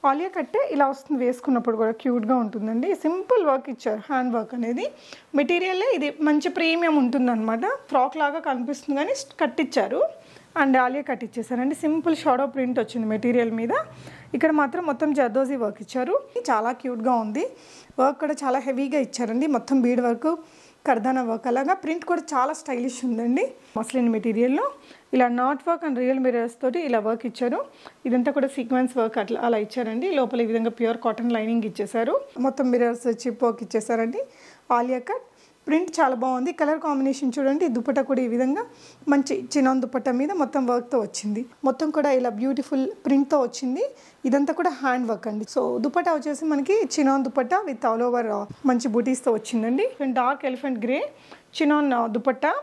ఆలియా కట్టే ఇలా వస్తుంది, వేసుకున్నప్పుడు కూడా క్యూట్గా ఉంటుందండి. సింపుల్ వర్క్ ఇచ్చారు, హ్యాండ్ వర్క్ అనేది. మెటీరియల్ ఇది మంచి ప్రీమియం ఉంటుందన్నమాట. ఫ్రాక్ లాగా కనిపిస్తుంది కానీ కట్టిచ్చారు. అండ్ ఆలియా కట్ ఇచ్చేసారండి. సింపుల్ షాడో ప్రింట్ వచ్చింది మెటీరియల్ మీద. ఇక్కడ మాత్రం మొత్తం జర్దోజీ వర్క్ ఇచ్చారు. చాలా క్యూట్గా ఉంది. వర్క్ కూడా చాలా హెవీగా ఇచ్చారండి. మొత్తం బీడ్ వర్క్, కర్దానా వర్క్, అలాగా ప్రింట్ కూడా చాలా స్టైలిష్ ఉందండి. మస్లిన్ మెటీరియల్లో ఇలా not work and real mirrors తోటి ఇలా వర్క్ ఇచ్చారు. ఇదంతా కూడా సీక్వెన్స్ వర్క్ అలా ఇచ్చారండి. లోపల ఈ విధంగా ప్యూర్ కాటన్ లైనింగ్ ఇచ్చేసారు. మొత్తం మిరర్స్ చిప్ వర్క్ ఇచ్చేసారండి. ఆలియా కట్ ప్రింట్ చాలా బాగుంది. కలర్ కాంబినేషన్ చూడండి. దుపట్టా కూడా ఈ విధంగా మంచి చినాన్ దుపట్టా మీద మొత్తం వర్క్తో వచ్చింది. మొత్తం కూడా ఇలా బ్యూటిఫుల్ ప్రింట్తో వచ్చింది. ఇదంతా కూడా హ్యాండ్ వర్క్ అండి. సో దుపట్టా వచ్చేసి మనకి chinon dupatta with all over మంచి బూటీస్తో వచ్చిందండి. Dark elephant grey chinon dupatta,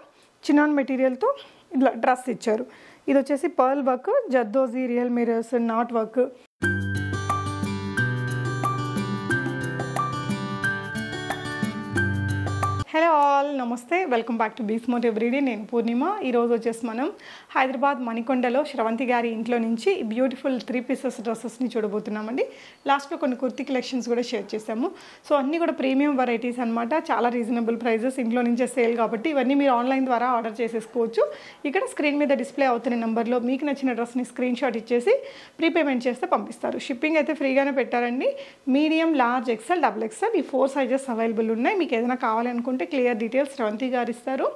chinon మెటీరియల్తో ఇలా డ్రెస్ ఇచ్చారు. ఇది వచ్చేసి pearl work, zardozi, real mirrors, knot work. Hello all, namaste, welcome back to Beesmot everyday. నేను పూర్ణిమ. ఈరోజు వచ్చేసి మనం హైదరాబాద్ మణికొండలో శ్రవంతి గారి ఇంట్లో నుంచి బ్యూటిఫుల్ 3 పీసెస్ డ్రెస్సెస్ని చూడబోతున్నామండి. లాస్ట్లో కొన్ని కుర్తీ కలెక్షన్స్ కూడా షేర్ చేసాము. సో అన్నీ కూడా ప్రీమియం వెరైటీస్ అనమాట. చాలా రీజనబుల్ ప్రైజెస్, ఇంట్లో నుంచే సేల్ కాబట్టి ఇవన్నీ మీరు ఆన్లైన్ ద్వారా ఆర్డర్ చేసేసుకోవచ్చు. ఇక్కడ స్క్రీన్ మీద డిస్ప్లే అవుతున్న నెంబర్లో మీకు నచ్చిన డ్రెస్ని స్క్రీన్ షాట్ ఇచ్చేసి ప్రీపేమెంట్ చేస్తే పంపిస్తారు. షిప్పింగ్ అయితే ఫ్రీగానే పెట్టారండి. Medium, large, XL, double XL ఈ 4 సైజెస్ అవైలబుల్ ఉన్నాయి. మీకు ఏదైనా కావాలనుకుంటే క్లియర్ డీటెయిల్స్ శ్రవంతి గారు ఇస్తారు.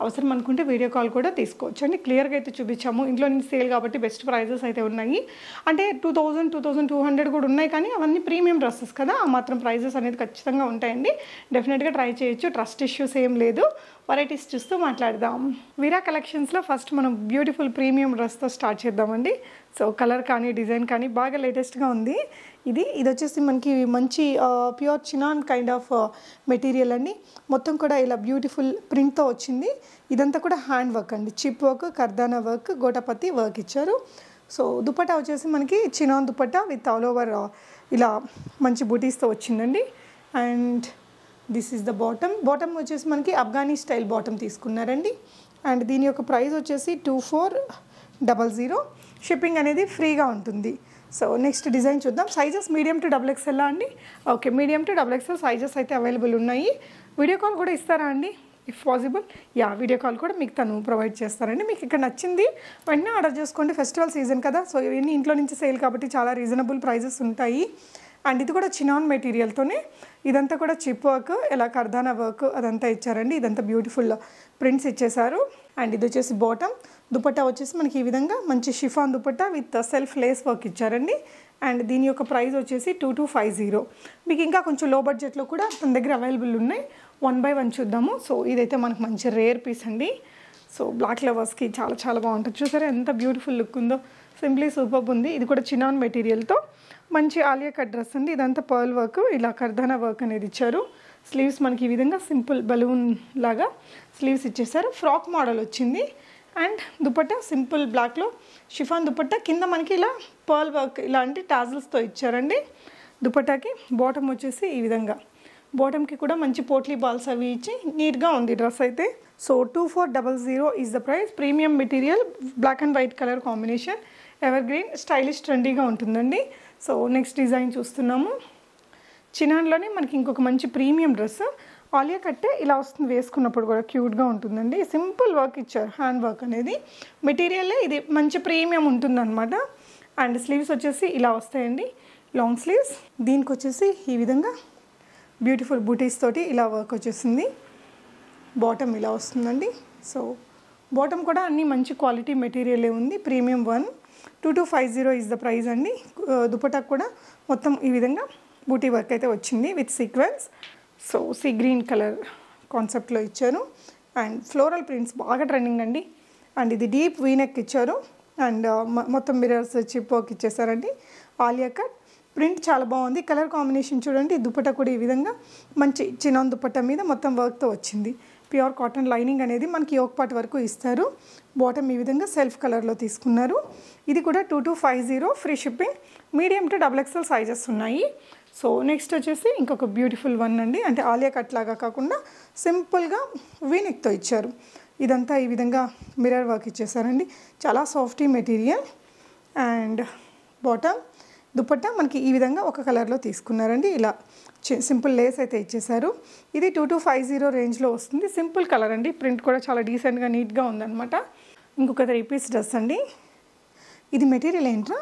అవసరం అనుకుంటే వీడియో కాల్ కూడా తీసుకోవచ్చు అండి. క్లియర్గా అయితే చూపించాము. ఇంట్లో నుంచి సేల్ కాబట్టి బెస్ట్ ప్రైజెస్ అయితే ఉన్నాయి. అంటే 2000, 2200 కూడా ఉన్నాయి, కానీ అవన్నీ ప్రీమియం డ్రెస్సెస్ కదా, ఆ మాత్రం ప్రైజెస్ అనేది ఖచ్చితంగా ఉంటాయండి. డెఫినెట్గా ట్రై చేయొచ్చు. ట్రస్ట్ ఇష్యూస్ ఏం లేదు. వెరైటీస్ చూస్తూ మాట్లాడదాం. వీరా కలెక్షన్స్లో ఫస్ట్ మనం బ్యూటిఫుల్ ప్రీమియం డ్రెస్తో స్టార్ట్ చేద్దామండి. సో కలర్ కానీ డిజైన్ కానీ బాగా లేటెస్ట్గా ఉంది. ఇది వచ్చేసి మనకి మంచి pure chinon kind of material అండి. మొత్తం కూడా ఇలా బ్యూటిఫుల్ ప్రింట్తో వచ్చింది. ఇదంతా కూడా హ్యాండ్ వర్క్ అండి. చిప్ వర్క్, కర్దానా వర్క్, గోటపతి వర్క్ ఇచ్చారు. సో దుపట్టా వచ్చేసి మనకి chinon dupatta with all over ఇలా మంచి బూటీస్తో వచ్చిందండి. And this is the bottom వచ్చేసి మనకి ఆఫ్ఘనీ స్టైల్ బాటమ్ తీసుకున్నారండి. అండ్ దీని యొక్క ప్రైస్ వచ్చేసి 2400. షిప్పింగ్ అనేది ఫ్రీగా ఉంటుంది. సో నెక్స్ట్ డిజైన్ చూద్దాం. Sizes medium to double XL అండి. Okay, medium to double XL sizes అయితే అవైలబుల్ ఉన్నాయి. వీడియో కాల్ కూడా ఇస్తారా అండి ఇఫ్ పాసిబుల్? వీడియో కాల్ కూడా మీకు తను ప్రొవైడ్ చేస్తారండి. మీకు ఇక్కడ నచ్చింది వెంటనే ఆర్డర్ చేసుకోండి. ఫెస్టివల్ సీజన్ కదా, సో ఇవన్నీ ఇంట్లో నుంచి సేల్ కాబట్టి చాలా రీజనబుల్ ప్రైజెస్ ఉంటాయి. అండ్ ఇది కూడా చినాన్ మెటీరియల్తోనే, ఇదంతా కూడా చిప్ వర్క్, ఇలా కర్దానా వర్క్ అదంతా ఇచ్చారండి. ఇదంతా బ్యూటిఫుల్ ప్రింట్స్ ఇచ్చేసారు. అండ్ ఇది వచ్చేసి బాటమ్. దుపట్టా వచ్చేసి మనకి ఈ విధంగా మంచి chiffon dupatta with self lace work ఇచ్చారండి. అండ్ దీని యొక్క ప్రైస్ వచ్చేసి 2250. మీకు ఇంకా కొంచెం లో బడ్జెట్లో కూడా మన దగ్గర అవైలబుల్ ఉన్నాయి. 1 by 1 చూద్దాము. సో ఇదైతే మనకు మంచి రేర్ పీస్ అండి. సో బ్లాక్ లవర్స్కి చాలా చాలా బాగుంటుంది. చూసారా ఎంత బ్యూటిఫుల్ లుక్ ఉందో, సింప్లీ సూపర్ ఉంది. ఇది కూడా చినాన్ మెటీరియల్తో మంచి ఆలియా కట్ డ్రెస్ అండి. ఇదంతా పర్ల్ వర్క్, ఇలా కర్దానా వర్క్ అనేది ఇచ్చారు. స్లీవ్స్ మనకి ఈ విధంగా సింపుల్ బలూన్ లాగా స్లీవ్స్ ఇచ్చేసారు. ఫ్రాక్ మోడల్ వచ్చింది. అండ్ దుపట్టా సింపుల్ బ్లాక్లో షిఫాన్ దుపట్టా, కింద మనకి ఇలా పర్ల్ వర్క్ ఇలాంటి టాజిల్స్తో ఇచ్చారండి. దుపట్టాకి బాటమ్ వచ్చేసి ఈ విధంగా, బాటమ్కి కూడా మంచి పోట్లీ బాల్స్ అవి ఇచ్చి నీట్గా ఉంది డ్రెస్ అయితే. So 2400 is the price. Premium material, black and white colour combination, evergreen, stylish ట్రెండీగా ఉంటుందండి. సో నెక్స్ట్ డిజైన్ చూస్తున్నాము. చినాన్లోనే మనకి ఇంకొక మంచి ప్రీమియం డ్రెస్. ఆలియా కట్టే ఇలా వస్తుంది, వేసుకున్నప్పుడు కూడా క్యూట్గా ఉంటుందండి. సింపుల్ వర్క్ ఇచ్చారు, హ్యాండ్ వర్క్ అనేది. మెటీరియల్ ఇది మంచి ప్రీమియం ఉంటుందన్నమాట. అండ్ స్లీవ్స్ వచ్చేసి ఇలా వస్తాయండి, లాంగ్ స్లీవ్స్. దీనికి వచ్చేసి ఈ విధంగా బ్యూటిఫుల్ బూటీస్ తోటి ఇలా వర్క్ వచ్చేసింది. బాటమ్ ఇలా వస్తుందండి. సో బాటమ్ కూడా అన్ని మంచి క్వాలిటీ మెటీరియలే ఉంది. ప్రీమియం 2250 ఈజ్ ద ప్రైస్ అండి. దుపట్టా కూడా మొత్తం ఈ విధంగా బూటీ వర్క్ అయితే వచ్చింది with sequence. So sea green colour కాన్సెప్ట్లో ఇచ్చారు. అండ్ ఫ్లోరల్ ప్రింట్స్ బాగా ట్రెండింగ్ అండి. అండ్ ఇది డీప్ వీనెక్ ఇచ్చారు. అండ్ మొత్తం మిరర్స్ చిప్ వర్క్ ఇచ్చేసారండి. ఆలియా కట్ ప్రింట్ చాలా బాగుంది. కలర్ కాంబినేషన్ చూడండి. దుపట్టా కూడా ఈ విధంగా మంచి చినాన్ దుపట్టా మీద మొత్తం వర్క్తో వచ్చింది. ప్యూర్ కాటన్ లైనింగ్ అనేది మనకి యోక్ పార్ట్ వరకు ఇస్తారు. బాటమ్ ఈ విధంగా సెల్ఫ్ కలర్లో తీసుకున్నారు. ఇది కూడా 2250, free shipping. Medium to double XL sizes ఉన్నాయి. సో నెక్స్ట్ వచ్చేసి ఇంకొక బ్యూటిఫుల్ వన్ అండి. అంటే ఆలియా కట్ లాగా కాకుండా సింపుల్గా వీనెక్తో ఇచ్చారు. ఇదంతా ఈ విధంగా మిర్రర్ వర్క్ ఇచ్చేసారండి. చాలా softy material. And bottom dupatta మనకి ఈ విధంగా ఒక కలర్లో తీసుకున్నారండి. ఇలా సింపుల్ లేస్ అయితే ఇచ్చేసారు. ఇది 2250 రేంజ్లో వస్తుంది. సింపుల్ కలర్ అండి. ప్రింట్ కూడా చాలా డీసెంట్గా నీట్గా ఉందన్నమాట. ఇంకొక 3 పీస్ డ్రెస్ అండి. ఇది మెటీరియల్ ఏంట్రా,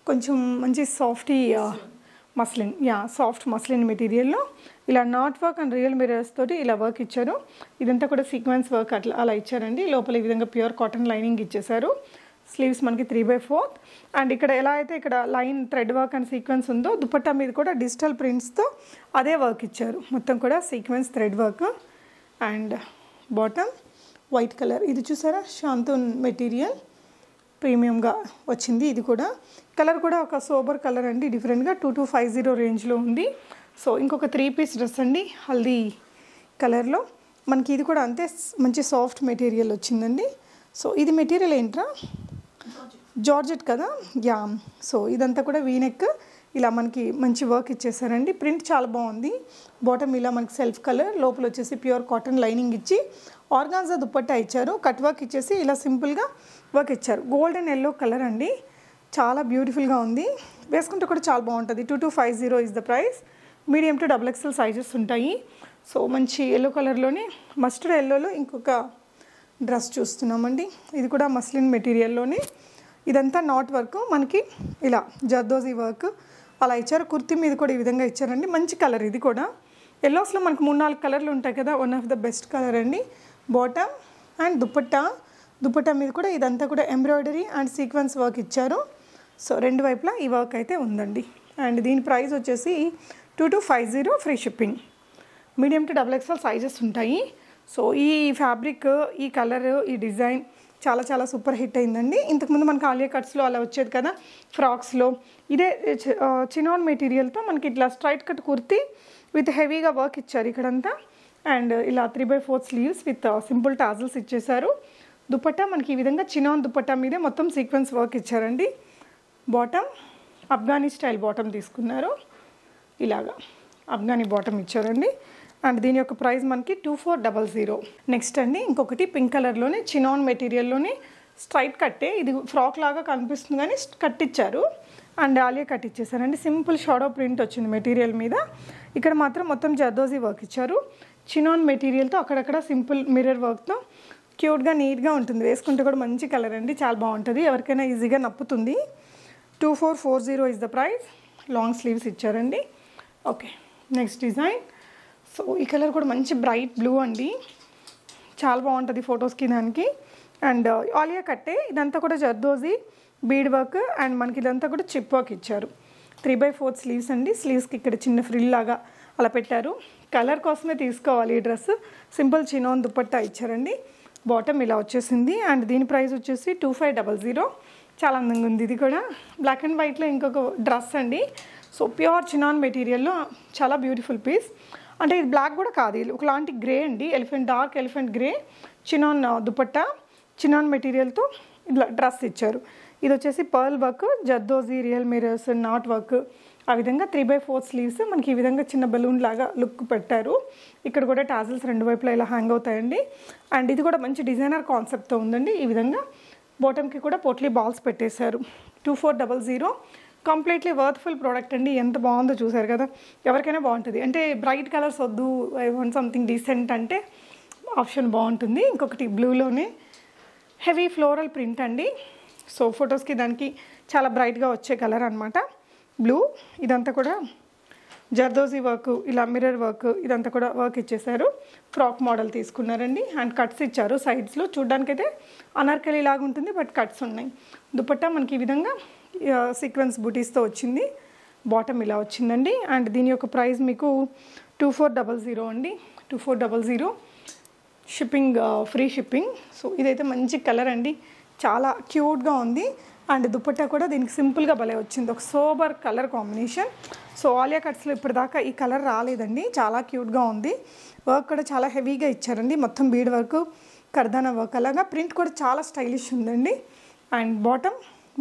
కొంచెం మంచి సాఫ్టీ మస్లిన్, సాఫ్ట్ మస్లిన్ మెటీరియల్లో ఇలా not work and real mirrors తోటి ఇలా వర్క్ ఇచ్చారు. ఇదంతా కూడా సీక్వెన్స్ వర్క్ అలా ఇచ్చారండి. లోపల ఈ విధంగా ప్యూర్ కాటన్ లైనింగ్ ఇచ్చేసారు. స్లీవ్స్ మనకి 3/4 అండ్ ఇక్కడ ఎలా అయితే ఇక్కడ line thread work and sequence ఉందో దుపట్టా మీద కూడా డిజిటల్ ప్రింట్స్తో అదే వర్క్ ఇచ్చారు. మొత్తం కూడా sequence thread work and bottom white colour. ఇది చూసారా, శాంతూన్ మెటీరియల్ ప్రీమియంగా వచ్చింది. ఇది కూడా కలర్ కూడా ఒక సోబర్ కలర్ అండి, డిఫరెంట్గా 2250 రేంజ్లో ఉంది. సో ఇంకొక 3 పీస్ డ్రెస్ అండి, హల్దీ కలర్లో. మనకి ఇది కూడా అంతే మంచి సాఫ్ట్ మెటీరియల్ వచ్చిందండి. సో ఇది మెటీరియల్ ఏంట్రా, జార్జెట్ కదా. సో ఇదంతా కూడా వీనెక్ ఇలా మనకి మంచి వర్క్ ఇచ్చేసారండి. ప్రింట్ చాలా బాగుంది. బాటమ్ ఇలా మనకి సెల్ఫ్ కలర్, లోపల వచ్చేసి ప్యూర్ కాటన్ లైనింగ్ ఇచ్చి ఆర్గాన్జా దుపట్టా ఇచ్చారు. కట్ వర్క్ ఇచ్చేసి ఇలా సింపుల్గా వర్క్ ఇచ్చారు. గోల్డెన్ ఎల్లో కలర్ అండి, చాలా బ్యూటిఫుల్గా ఉంది. వేసుకుంటే కూడా చాలా బాగుంటుంది. 2250 is the price. Medium to XXL sizes ఉంటాయి. సో మంచి ఎల్లో కలర్లోనే మస్టర్డ్ ఎల్లోలో ఇంకొక డ్రెస్ చూస్తున్నామండి. ఇది కూడా మస్లిన్ మెటీరియల్లోనే. ఇదంతా నాట్ వర్క్, మనకి ఇలా జర్దోజీ వర్క్ అలా ఇచ్చారు. కుర్తీ మీద కూడా ఈ విధంగా ఇచ్చారండి. మంచి కలర్. ఇది కూడా ఎల్లోస్లో మనకు 3-4 కలర్లు ఉంటాయి కదా, one of the best colour అండి. బాటమ్ అండ్ దుపట్టా మీద కూడా ఇదంతా కూడా ఎంబ్రాయిడరీ అండ్ సీక్వెన్స్ వర్క్ ఇచ్చారు. సో రెండు వైపులా ఈ వర్క్ అయితే ఉందండి. అండ్ దీని ప్రైస్ వచ్చేసి 2250 free shipping. Medium to XXL sizes ఉంటాయి. సో ఈ ఫ్యాబ్రిక్, ఈ కలర్, ఈ డిజైన్ చాలా చాలా సూపర్ హిట్ అయిందండి. ఇంతకుముందు మనకి ఆలియా కట్స్లో అలా వచ్చేది కదా ఫ్రాక్స్లో. ఇదే చినాన్ మెటీరియల్తో మనకి ఇట్లా స్ట్రైట్ కట్ కుర్తీ విత్ హెవీగా వర్క్ ఇచ్చారు ఇక్కడంతా. అండ్ ఇలా 3/4 స్లీవ్స్ విత్ సింపుల్ టాజల్స్ ఇచ్చేసారు. దుపట్టా మనకి ఈ విధంగా చినాన్ దుపట్టా మీదే మొత్తం సీక్వెన్స్ వర్క్ ఇచ్చారండి. బాటమ్ అఫ్ఘానీ స్టైల్ బాటమ్ తీసుకున్నారు. ఇలాగా అఫ్ఘానీ బాటమ్ ఇచ్చారండి. అండ్ దీని యొక్క ప్రైస్ మనకి 2400. నెక్స్ట్ అండి ఇంకొకటి పింక్ కలర్లోనే చినాన్ మెటీరియల్లోనే స్ట్రైట్ కట్టే. ఇది ఫ్రాక్ లాగా కనిపిస్తుంది కానీ కట్ ఇచ్చారు. అండ్ ఆలియా కట్ ఇచ్చేసారండి. సింపుల్ షాడో ప్రింట్ వచ్చింది మెటీరియల్ మీద. ఇక్కడ మాత్రం మొత్తం జర్దోజీ వర్క్ ఇచ్చారు. చినాన్ మెటీరియల్తో అక్కడక్కడ సింపుల్ మిర్రర్ వర్క్తో క్యూట్గా నీట్గా ఉంటుంది. వేసుకుంటే కూడా మంచి కలర్ అండి, చాలా బాగుంటుంది. ఎవరికైనా ఈజీగా నప్పుతుంది. 2440 is the price. Long sleeves ఇచ్చారండి. Okay, next design. సో ఈ కలర్ కూడా మంచి బ్రైట్ బ్లూ అండి, చాలా బాగుంటుంది ఫొటోస్కి దానికి. అండ్ ఆలియా కట్టే. ఇదంతా కూడా జర్దోజీ బీడ్ వర్క్ అండ్ మనకి ఇదంతా కూడా చిప్ వర్క్ ఇచ్చారు. 3/4 స్లీవ్స్ అండి. స్లీవ్స్కి ఇక్కడ చిన్న ఫ్రిల్ లాగా అలా పెట్టారు. కలర్ కోసమే తీసుకోవాలి ఈ డ్రెస్. సింపుల్ చినాన్ దుపట్టా ఇచ్చారండి. బాటమ్ ఇలా వచ్చేసింది. అండ్ దీని ప్రైస్ వచ్చేసి 2500. చాలా అందంగా ఉంది. ఇది కూడా బ్లాక్ అండ్ వైట్లో ఇంకొక డ్రెస్ అండి. సో ప్యూర్ చినాన్ మెటీరియల్లో చాలా బ్యూటిఫుల్ పీస్. అంటే ఇది బ్లాక్ కూడా కాదు, ఇది ఒకలాంటి గ్రే అండి, dark elephant grey chinon dupatta, chinon మెటీరియల్తో ఇలా డ్రెస్ ఇచ్చారు. ఇది వచ్చేసి pearl work, zardozi, real mirrors, knot work ఆ విధంగా 3/4 స్లీవ్స్ మనకి ఈ విధంగా చిన్న బెలూన్ లాగా లుక్ పెట్టారు. ఇక్కడ కూడా టాజిల్స్ రెండు వైపులా ఇలా హ్యాంగ్ అవుతాయండి. అండ్ ఇది కూడా మంచి డిజైనర్ కాన్సెప్ట్తో ఉందండి. ఈ విధంగా బాటమ్కి కూడా పోట్లీ బాల్స్ పెట్టేశారు. 2400. కంప్లీట్లీ వర్త్ఫుల్ ప్రోడక్ట్ అండి. ఎంత బాగుందో చూసారు కదా, ఎవరికైనా బాగుంటుంది. అంటే బ్రైట్ కలర్స్ వద్దు, ఐ వాంట్ సంథింగ్ డీసెంట్ అంటే ఆప్షన్ బాగుంటుంది. ఇంకొకటి బ్లూలోనే హెవీ ఫ్లోరల్ ప్రింట్ అండి. సో ఫొటోస్కి దానికి చాలా బ్రైట్గా వచ్చే కలర్ అనమాట బ్లూ. ఇదంతా కూడా జర్దోజీ వర్క్, ఇలా మిర్రర్ వర్క్, ఇదంతా కూడా వర్క్ ఇచ్చేసారు. ఫ్రాక్ మోడల్ తీసుకున్నారండి. అండ్ కట్స్ ఇచ్చారు సైడ్స్లో. చూడ్డానికైతే అనార్కలి లాగా ఉంటుంది, బట్ కట్స్ ఉన్నాయి. దుపట్టా మనకి ఈ విధంగా సీక్వెన్స్ బూటీస్తో వచ్చింది. బాటమ్ ఇలా వచ్చిందండి. అండ్ దీని యొక్క ప్రైస్ మీకు 2400 అండి. 2400 షిప్పింగ్, ఫ్రీ షిప్పింగ్. సో ఇదైతే మంచి కలర్ అండి, చాలా క్యూట్గా ఉంది. అండ్ దుపట్టా కూడా దీనికి సింపుల్గా భలే వచ్చింది, ఒక sober colour combination. So Alia కట్స్లో ఇప్పటిదాకా ఈ కలర్ రాలేదండి, చాలా క్యూట్గా ఉంది. వర్క్ కూడా చాలా హెవీగా ఇచ్చారండి, మొత్తం బీడ్ వర్క్, కర్దానా వర్క్ అలాగా. ప్రింట్ కూడా చాలా స్టైలిష్ ఉందండి. అండ్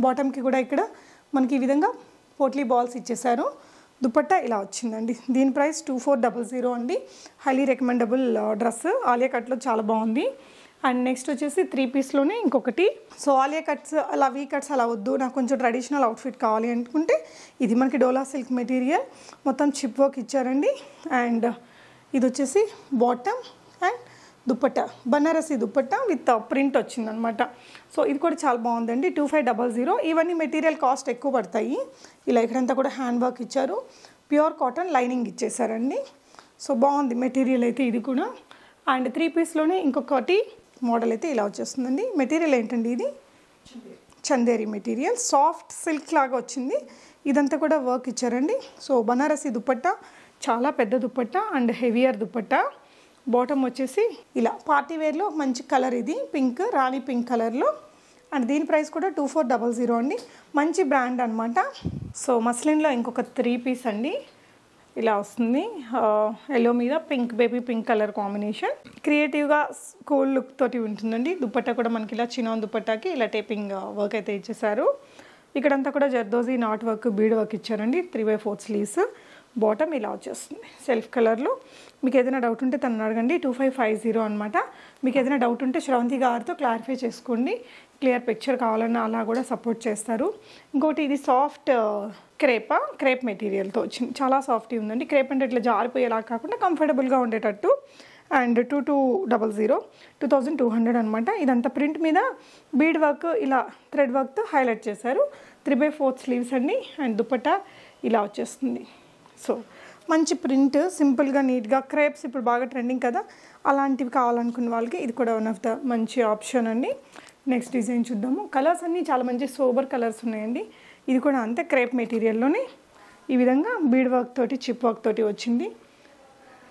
బాటమ్కి కూడా ఇక్కడ మనకి ఈ విధంగా పోట్లీ బాల్స్ ఇచ్చేసారు. దుపట్టా ఇలా వచ్చిందండి. దీని ప్రైస్ 2400 అండి. Highly recommendable dress. ఆలియా కట్లో చాలా బాగుంది. అండ్ నెక్స్ట్ వచ్చేసి 3 పీస్లోనే ఇంకొకటి. సో ఆలియా కట్స్ అలా వీ కట్స్ అలా వద్దు, నాకు కొంచెం ట్రెడిషనల్ అవుట్ఫిట్ కావాలి అనుకుంటే ఇది మనకి డోలా సిల్క్ మెటీరియల్, మొత్తం చిప్ వర్క్ ఇచ్చారండి. అండ్ ఇది వచ్చేసి bottom and dupatta, Banarasi dupatta with print వచ్చిందనమాట. సో ఇది కూడా చాలా బాగుందండి. 2500. ఇవన్నీ మెటీరియల్ కాస్ట్ ఎక్కువ పడతాయి. ఇలా ఇక్కడంతా కూడా హ్యాండ్ వర్క్ ఇచ్చారు, ప్యూర్ కాటన్ లైనింగ్ ఇచ్చేసారండి. సో బాగుంది మెటీరియల్ అయితే ఇది కూడా. అండ్ 3 పీస్లోనే ఇంకొకటి మోడల్ అయితే ఇలా వచ్చేస్తుందండి. మెటీరియల్ ఏంటండి ఇది? చందేరి మెటీరియల్, సాఫ్ట్ సిల్క్ లాగా వచ్చింది. ఇదంతా కూడా వర్క్ ఇచ్చారండి. సో బనారసి దుపట్టా, చాలా పెద్ద dupatta and heavier dupatta. Bottom వచ్చేసి ఇలా పార్టీ వేర్లో మంచి కలర్, ఇది పింక్, రాణి పింక్ కలర్లో. అండ్ దీని ప్రైస్ కూడా 2400 అండి. మంచి బ్రాండ్ అనమాట. సో మస్లిన్లో ఇంకొక 3 పీస్ అండి, ఇలా వస్తుంది. ఎల్లో మీద pink, baby pink colour combination. క్రియేటివ్గా కూల్ లుక్ తోటి ఉంటుందండి. దుపట్టా కూడా మనకి ఇలా చినాన్ దుపట్టాకి ఇలా టేపింగ్ వర్క్ అయితే ఇచ్చేసారు. ఇక్కడంతా కూడా zardozi knot work, bead work ఇచ్చారండి. 3/4 స్లీవ్స్. బాటమ్ ఇలా వచ్చేస్తుంది సెల్ఫ్ కలర్లో. మీకు ఏదైనా డౌట్ ఉంటే తనని అడగండి. 2550 అనమాట. మీకు ఏదైనా డౌట్ ఉంటే శ్రవంతి గారితో క్లారిఫై చేసుకోండి. క్లియర్ పిక్చర్ కావాలన్నా అలా కూడా సపోర్ట్ చేస్తారు. ఇంకోటి ఇది సాఫ్ట్ క్రేప్ మెటీరియల్తో వచ్చింది. చాలా సాఫ్ట్గా ఉందండి. క్రేప్ అంటే ఇట్లా జారిపోయేలా కాకుండా కంఫర్టబుల్గా ఉండేటట్టు. అండ్ 2200 అనమాట. ఇదంతా ప్రింట్ మీద బీడ్ వర్క్, ఇలా థ్రెడ్ వర్క్తో హైలైట్ చేశారు. 3/4 స్లీవ్స్ అండి. అండ్ దుపట్టా ఇలా వచ్చేస్తుంది. సో మంచి ప్రింట్, సింపుల్గా నీట్గా. క్రేప్స్ ఇప్పుడు బాగా ట్రెండింగ్ కదా, అలాంటివి కావాలనుకున్న వాళ్ళకి ఇది కూడా వన్ ఆఫ్ ద మంచి ఆప్షన్ అండి. నెక్స్ట్ డిజైన్ చూద్దాము. కలర్స్ అన్నీ చాలా మంచి సోబర్ కలర్స్ ఉన్నాయండి. ఇది కూడా అంతే క్రేప్ మెటీరియల్లోనే ఈ విధంగా బీడ్ వర్క్ తోటి, చిప్ వర్క్ తోటి వచ్చింది.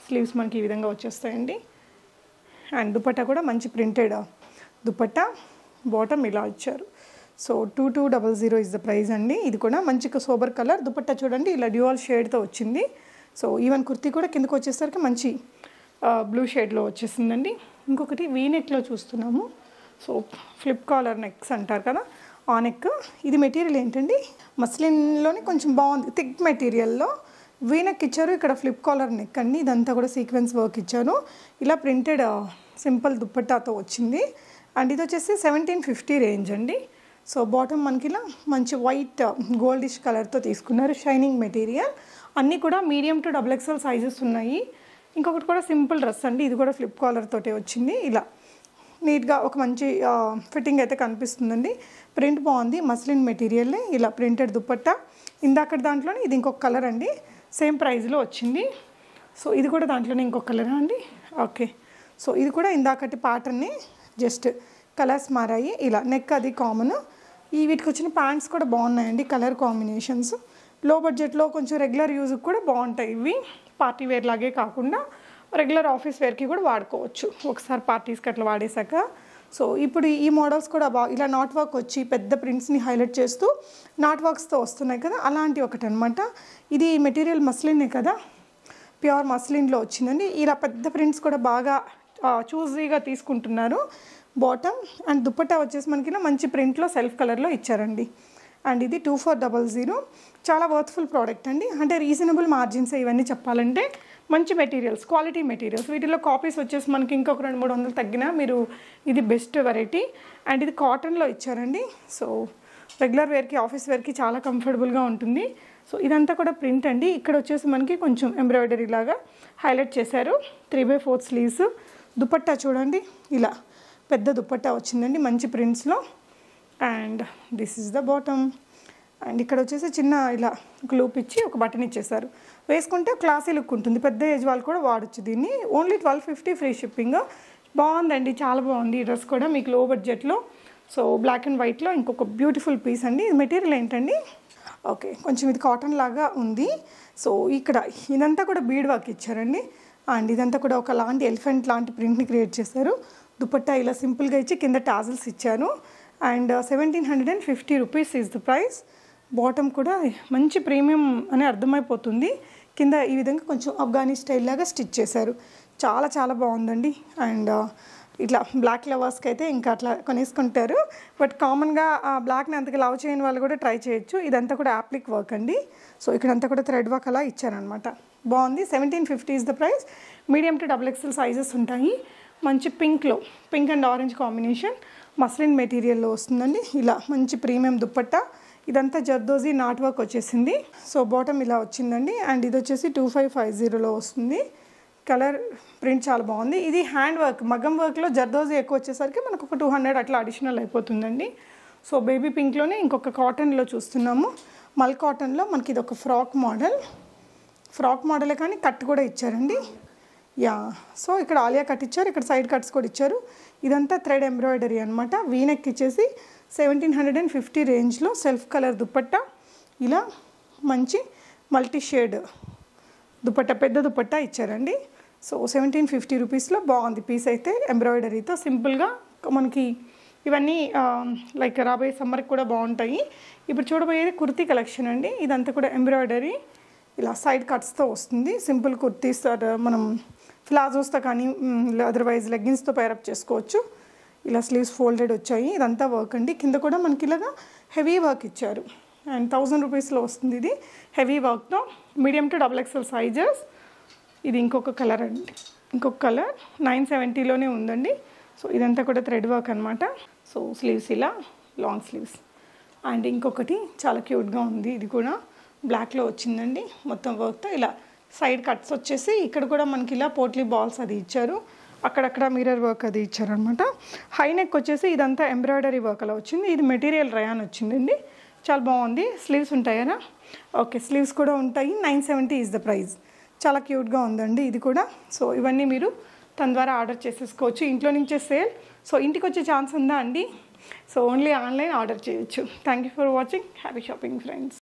స్లీవ్స్ మనకి ఈ విధంగా వచ్చేస్తాయండి. అండ్ దుపట్టా కూడా మంచి ప్రింటెడ్ దుపట్టా, బాటమ్ ఇలా ఇచ్చారు. సో 2200 ఇస్ ద ప్రైస్ అండి. ఇది కూడా మంచి సోబర్ కలర్. దుపట్టా చూడండి ఇలా డ్యూయల్ షేడ్తో వచ్చింది. సో ఈవెన్ కుర్తీ కూడా కిందకు వచ్చేసరికి మంచి బ్లూ షేడ్లో వచ్చేసిందండి. ఇంకొకటి వీనెక్లో చూస్తున్నాము. సో ఫ్లిప్ కాలర్ నెక్స్ అంటారు కదా, ఆ నెక్. ఇది మెటీరియల్ ఏంటండి? మస్లిన్లోనే కొంచెం బాగుంది, థిక్ మెటీరియల్లో వీనెక్ ఇచ్చారు. ఇక్కడ ఫ్లిప్ కాలర్ నెక్ అండి. ఇదంతా కూడా సీక్వెన్స్ వర్క్ ఇచ్చారు. ఇలా ప్రింటెడ్ సింపుల్ దుపట్టాతో వచ్చింది. అండ్ ఇది వచ్చేసి 1750 రేంజ్ అండి. సో బాటమ్ మనకి ఇలా మంచి వైట్ గోల్డిష్ కలర్తో తీసుకున్నారు. Shining material. అన్నీ కూడా మీడియం టు XXL సైజెస్ ఉన్నాయి. ఇంకొకటి కూడా సింపుల్ డ్రెస్ అండి. ఇది కూడా ఫ్లిప్ కాలర్ తోటే వచ్చింది. ఇలా నీట్గా ఒక మంచి ఫిట్టింగ్ అయితే కనిపిస్తుందండి. ప్రింట్ బాగుంది. మస్లిన్ మెటీరియల్, ఇలా ప్రింటెడ్ దుపట్టా. ఇందాకటి దాంట్లోనే ఇది ఇంకొక కలర్ అండి, సేమ్ ప్రైస్లో వచ్చింది. సో ఇది కూడా దాంట్లోనే ఇంకొక కలరా అండి? ఓకే. సో ఇది కూడా ఇందాకటి ప్యాటర్న్ని జస్ట్ కలర్స్ మారాయి. ఇలా నెక్ అది కామన్. ఈ వీటికి వచ్చిన ప్యాంట్స్ కూడా బాగున్నాయండి, కలర్ కాంబినేషన్స్. లో బడ్జెట్లో కొంచెం రెగ్యులర్ యూజ్కి కూడా బాగుంటాయి ఇవి. పార్టీ వేర్ లాగే కాకుండా రెగ్యులర్ ఆఫీస్ వేర్కి కూడా వాడుకోవచ్చు ఒకసారి పార్టీస్కి అట్లా వాడేసాక. సో ఇప్పుడు ఈ మోడల్స్ కూడా ఇలా నాట్ వర్క్ వచ్చి పెద్ద ప్రింట్స్ని హైలైట్ చేస్తూ నాట్ వర్క్స్తో వస్తున్నాయి కదా, అలాంటి ఒకటి అనమాట. ఇది మెటీరియల్ మస్లినే కదా, ప్యూర్ మస్లిన్లో వచ్చిందండి. ఇలా పెద్ద ప్రింట్స్ కూడా బాగా చూజీగా తీసుకుంటున్నారు. బాటమ్ అండ్ దుపట్టా వచ్చేసి మనకి ఇలా మంచి ప్రింట్లో సెల్ఫ్ కలర్లో ఇచ్చారండి. అండ్ ఇది 2400. చాలా వర్త్ఫుల్ ప్రోడక్ట్ అండి. అంటే రీజనబుల్ మార్జిన్స్ ఇవన్నీ చెప్పాలంటే. మంచి మెటీరియల్స్, క్వాలిటీ మెటీరియల్స్. వీటిలో కాపీస్ వచ్చేసి మనకి ఇంకొక 200-300 తగ్గినా మీరు ఇది బెస్ట్ వెరైటీ. అండ్ ఇది కాటన్లో ఇచ్చారండి. సో రెగ్యులర్ వేర్కి, ఆఫీస్ వేర్కి చాలా కంఫర్టబుల్గా ఉంటుంది. సో ఇదంతా కూడా ప్రింట్ అండి. ఇక్కడ వచ్చేసి మనకి కొంచెం ఎంబ్రాయిడరీ లాగా హైలైట్ చేశారు. 3/4 స్లీవ్స్. దుపట్టా చూడండి ఇలా పెద్ద దుపట్టా వచ్చిందండి మంచి ప్రింట్స్లో. And this is the bottom. And ఇక్కడ వచ్చేసి చిన్న ఇలా ఒక లూప్ ఇచ్చి ఒక బటన్ ఇచ్చేసారు. వేసుకుంటే క్లాసీ లుక్ ఉంటుంది. పెద్ద ఏజ్ వాళ్ళు కూడా వాడచ్చు దీన్ని. Only 1250 free shipping. బాగుందండి, చాలా బాగుంది ఈ డ్రెస్ కూడా మీకు లో బడ్జెట్లో. సో బ్లాక్ అండ్ వైట్లో ఇంకొక బ్యూటిఫుల్ పీస్ అండి. ఇది మెటీరియల్ ఏంటండి? ఓకే, కొంచెం ఇది కాటన్ లాగా ఉంది. సో ఇక్కడ ఇదంతా కూడా బీడ్ వర్క్ ఇచ్చారండి. అండ్ ఇదంతా కూడా ఒక లాంటి ఎలిఫెంట్ లాంటి ప్రింట్ని క్రియేట్ చేశారు. దుపట్టా ఇలా సింపుల్గా ఇచ్చి కింద టాజిల్స్ ఇచ్చారు. And 1750 rupees is the price. Bottom కూడా మంచి ప్రీమియం అని అర్థమైపోతుంది. కింద ఈ విధంగా కొంచెం అఫ్ఘానీ స్టైల్ లాగా స్టిచ్ చేశారు. చాలా చాలా బాగుందండి. అండ్ ఇట్లా బ్లాక్ లవర్స్కి అయితే ఇంకా అట్లా కొనేసుకుంటారు. బట్ కామన్గా బ్లాక్ని అంతగా లవ్ చేయని వాళ్ళు కూడా ట్రై చేయొచ్చు. ఇదంతా కూడా యాప్లిక్ వర్క్ అండి. సో ఇక్కడంతా కూడా థ్రెడ్ వర్క్ అలా ఇచ్చారనమాట. బాగుంది. 1750 is the price. Medium to XXL sizes ఉంటాయి. మంచి pink and orange combination muslin మెటీరియల్లో వస్తుందండి. ఇలా మంచి ప్రీమియం దుప్పట్టా. ఇదంతా జర్దోజీ నాట్ వర్క్ వచ్చేసింది. సో బాటమ్ ఇలా వచ్చిందండి. అండ్ ఇది వచ్చేసి 2550లో వస్తుంది. కలర్ ప్రింట్ చాలా బాగుంది. ఇది హ్యాండ్ వర్క్, మగ్గం వర్క్లో జర్దోజీ ఎక్కువ వచ్చేసరికి మనకు ఒక 200 అట్లా అడిషనల్ అయిపోతుందండి. సో బేబీ పింక్లోనే ఇంకొక కాటన్లో చూస్తున్నాము. మల్ కాటన్లో మనకి ఇది ఒక ఫ్రాక్ మోడలే కానీ కట్ కూడా ఇచ్చారండి. యా, సో ఇక్కడ ఆలియా కట్ ఇచ్చారు, ఇక్కడ సైడ్ కట్స్ కూడా ఇచ్చారు. ఇదంతా థ్రెడ్ ఎంబ్రాయిడరీ అనమాట. వీనెక్ ఇచ్చేసి 1750 రేంజ్లో సెల్ఫ్ కలర్ దుప్పట్టా. ఇలా మంచి మల్టీ షేడ్ దుప్పట్టా, పెద్ద దుప్పట్టా ఇచ్చారండి. సో 1750 రూపీస్లో బాగుంది పీస్ అయితే. ఎంబ్రాయిడరీతో సింపుల్గా మనకి ఇవన్నీ లైక్ రాబోయే సమ్మర్కి కూడా బాగుంటాయి. ఇప్పుడు చూడబోయేది కుర్తీ కలెక్షన్ అండి. ఇదంతా కూడా ఎంబ్రాయిడరీ ఇలా సైడ్ కట్స్తో వస్తుంది. సింపుల్ కుర్తీస్ మనం ప్లాజోస్తో కానీ అదర్వైజ్ లెగ్గిన్స్తో పేరప్ చేసుకోవచ్చు. ఇలా స్లీవ్స్ ఫోల్డెడ్ వచ్చాయి. ఇదంతా వర్క్ అండి. కింద కూడా మనకి ఇలాగా హెవీ వర్క్ ఇచ్చారు. అండ్ 1000 రూపీస్లో వస్తుంది ఇది హెవీ వర్క్తో. Medium to XXL sizes. ఇది ఇంకొక కలర్ అండి, ఇంకొక కలర్ 970లోనే ఉందండి. సో ఇదంతా కూడా థ్రెడ్ వర్క్ అనమాట. సో స్లీవ్స్ ఇలా లాంగ్ స్లీవ్స్. అండ్ ఇంకొకటి చాలా క్యూట్గా ఉంది. ఇది కూడా బ్లాక్లో వచ్చిందండి. మొత్తం వర్క్తో ఇలా సైడ్ కట్స్ వచ్చేసి ఇక్కడ కూడా మనకి ఇలా పోట్లీ బాల్స్ అది ఇచ్చారు. అక్కడక్కడ మిర్రర్ వర్క్ అది ఇచ్చారనమాట. హై నెక్ వచ్చేసి ఇదంతా ఎంబ్రాయిడరీ వర్క్ అలా వచ్చింది. ఇది మెటీరియల్ రయాన్ వచ్చిందండి. చాలా బాగుంది. స్లీవ్స్ ఉంటాయనా? ఓకే, స్లీవ్స్ కూడా ఉంటాయి. 970 ఈజ్ ద ప్రైస్. చాలా క్యూట్గా ఉందండి ఇది కూడా. సో ఇవన్నీ మీరు తన ద్వారా ఆర్డర్ చేసేసుకోవచ్చు. ఇంట్లో నుంచే సేల్. సో ఇంటికి వచ్చే ఛాన్స్ ఉందా అండి? సో ఓన్లీ ఆన్లైన్ ఆర్డర్ చేయొచ్చు. Thank you for watching. Happy shopping friends.